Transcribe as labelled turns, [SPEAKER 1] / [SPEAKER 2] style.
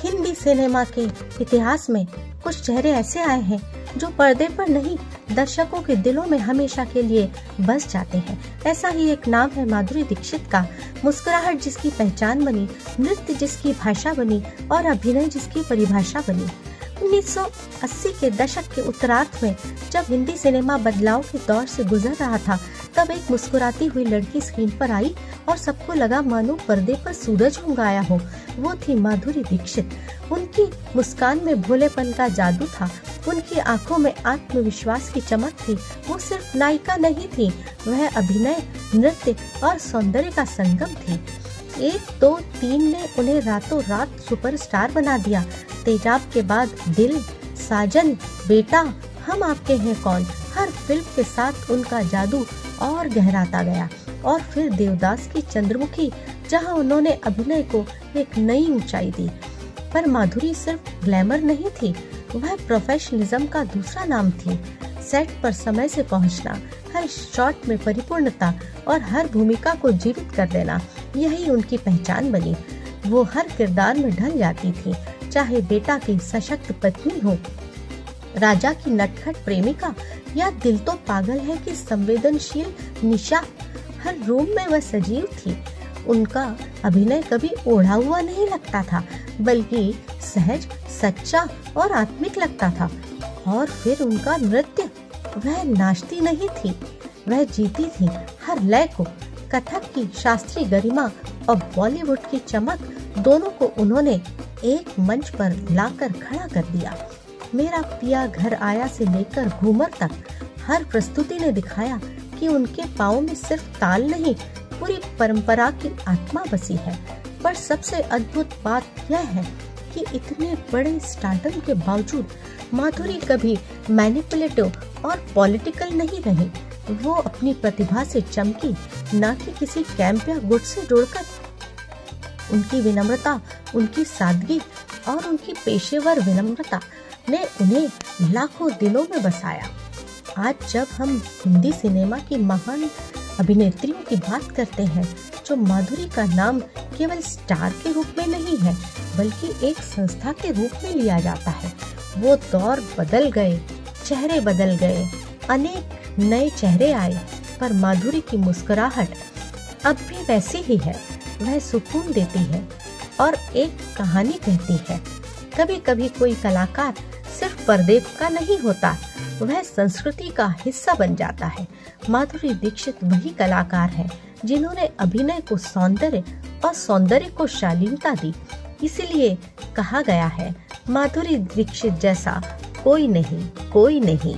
[SPEAKER 1] Hindi cinema के इतिहास में कुछ चेहरे ऐसे आए हैं जो पर्दे पर नहीं, दर्शकों के दिलों में हमेशा के लिए बस जाते हैं। ऐसा ही एक नाम है माधुरी दीक्षित का। मुस्कुराहट जिसकी पहचान बनी, नृत्य जिसकी भाषा बनी और अभिनय जिसकी परिभाषा बनी। 1980 के दशक के उत्तरार्ध में जब हिंदी सिनेमा बदलाव के दौर से गुजर रहा था, तब एक मुस्कुराती हुई लड़की स्क्रीन पर आई और सबको लगा मानो पर्दे पर सूरज उग आया हो। वो थी माधुरी दीक्षित। उनकी मुस्कान में भोलेपन का जादू था, उनकी आंखों में आत्मविश्वास की चमक थी। वो सिर्फ नायिका नहीं थी, वह अभिनय, नृत्य और सौंदर्य का संगम थी। 1, 2, 3 ने उन्हें रातों रात सुपरस्टार बना दिया। तेजाब के बाद दिल, साजन, बेटा, हम आपके हैं कौन, हर फिल्म के साथ उनका जादू और गहराता गया। और फिर देवदास की चंद्रमुखी, जहां उन्होंने अभिनय को एक नई ऊंचाई दी। पर माधुरी सिर्फ ग्लैमर नहीं थी, वह प्रोफेशनलिज्म का दूसरा नाम थी। सेट पर समय से पहुंचना, हर शॉट में परिपूर्णता और हर भूमिका को जीवित कर देना, यही उनकी पहचान बनी। वो हर किरदार में ढल जाती थी, चाहे बेटा की सशक्त पत्नी हो, राजा की नटखट प्रेमिका या दिल तो पागल है कि संवेदनशील निशा। हर रूम में वह सजीव थी। उनका अभिनय कभी ओढ़ा हुआ नहीं लगता था, बल्कि सहज, सच्चा और आत्मिक लगता था। और फिर उनका नृत्य, वह नाचती नहीं थी, वह जीती थी हर लय को। कथक की शास्त्रीय गरिमा और बॉलीवुड की चमक, दोनों को उन्होंने एक मंच पर लाकर खड़ा कर दिया। मेरा पिया घर आया से लेकर घूमर तक हर प्रस्तुति ने दिखाया कि उनके पाँव में सिर्फ ताल नहीं, पूरी परंपरा की आत्मा बसी है। पर सबसे अद्भुत बात यह है कि इतने बड़े स्टारडम के बावजूद माधुरी कभी मैनिपुलेटिव और पॉलिटिकल नहीं रही। वो अपनी प्रतिभा से चमकी, न कि किसी कैंप या गुट से जुड़कर। उनकी विनम्रता, उनकी सादगी और उनकी पेशेवर विनम्रता ने उन्हें लाखों दिलों में बसाया। आज जब हम हिंदी सिनेमा की महान अभिनेत्रियों की बात करते हैं, जो माधुरी का नाम केवल स्टार के रूप में नहीं है, बल्कि एक संस्था के रूप में लिया जाता है। वो दौर बदल गए, चेहरे बदल गए, अनेक नए चेहरे आए, पर माधुरी की मुस्कुराहट अब भी वैसी ही है। वह सुकून देती है और एक कहानी कहती है। कभी कभी कोई कलाकार सिर्फ पर्दे का नहीं होता, वह संस्कृति का हिस्सा बन जाता है। माधुरी दीक्षित वही कलाकार है जिन्होंने अभिनय को सौंदर्य और सौंदर्य को शालीनता दी। इसीलिए कहा गया है, माधुरी दीक्षित जैसा कोई नहीं, कोई नहीं।